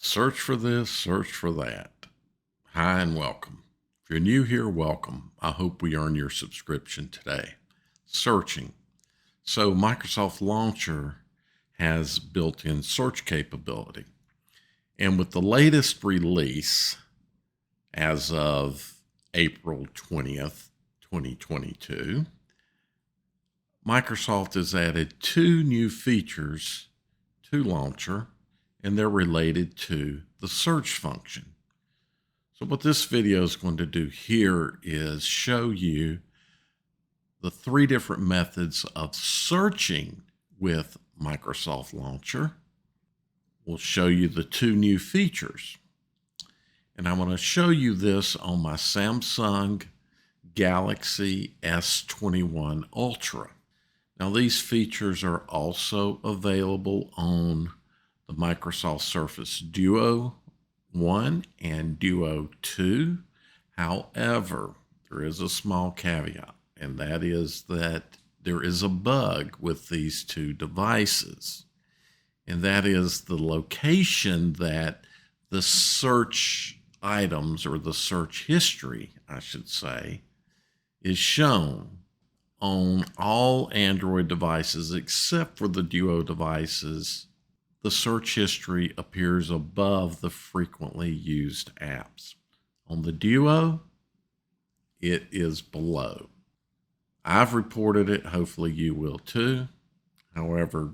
Search for this, search for that. Hi and welcome. If you're new here, welcome. I hope we earn your subscription today. Searching. So Microsoft Launcher has built-in search capability. And with the latest release, as of April 20th, 2022, Microsoft has added two new features to Launcher, and they're related to the search function. So what this video is going to do here is show you the three different methods of searching with Microsoft Launcher. We'll show you the two new features. And I want to show you this on my Samsung Galaxy S21 Ultra. Now these features are also available on the Microsoft Surface Duo 1 and Duo 2. However, there is a small caveat, and that is that there is a bug with these two devices. And that is the location that the search items, or the search history, I should say, is shown on all Android devices except for the Duo devices. The search history appears above the frequently used apps. On the Duo, it is below. I've reported it. Hopefully you will too. However,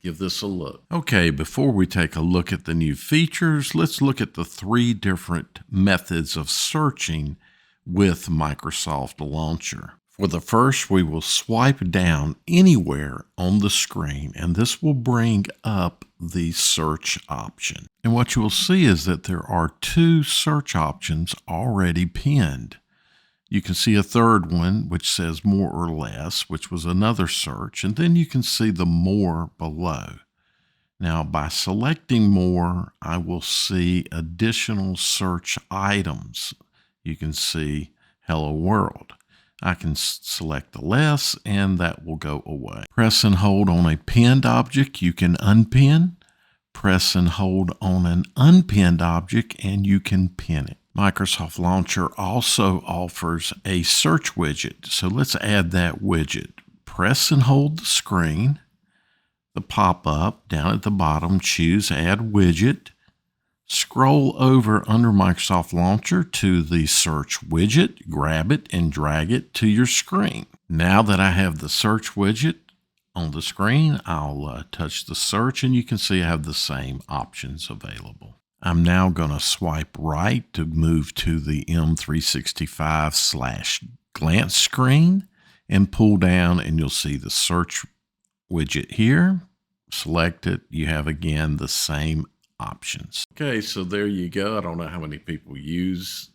give this a look. Okay, before we take a look at the new features, let's look at the three different methods of searching with Microsoft Launcher. For the first, we will swipe down anywhere on the screen, and this will bring up the search option. And what you will see is that there are two search options already pinned. You can see a third one, which says more or less, which was another search, and then you can see the more below. Now, by selecting more, I will see additional search items. You can see Hello World. I can select the less, and that will go away. Press and hold on a pinned object, you can unpin. Press and hold on an unpinned object, and you can pin it. Microsoft Launcher also offers a search widget, so let's add that widget. Press and hold the screen, the pop-up down at the bottom, choose Add Widget. Scroll over under Microsoft Launcher to the search widget, grab it, and drag it to your screen. Now that I have the search widget on the screen, I'll touch the search, and you can see I have the same options available. I'm now going to swipe right to move to the M365/glance screen and pull down, and you'll see the search widget here. Select it. You have again the same options. Okay, so there you go. I don't know how many people use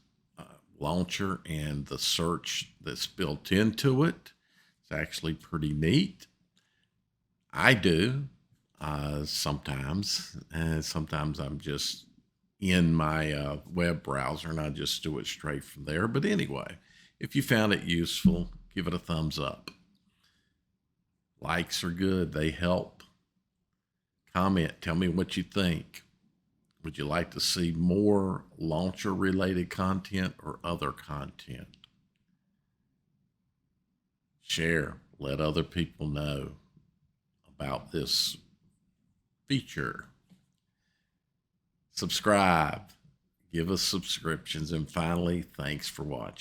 Launcher and the search that's built into it. It's actually pretty neat. I do sometimes, and sometimes I'm just in my web browser and I just do it straight from there. But anyway, if you found it useful, give it a thumbs up. Likes are good. They help. Comment. Tell me what you think. Would you like to see more Launcher-related content or other content? Share. Let other people know about this feature. Subscribe. Give us subscriptions. And finally, thanks for watching.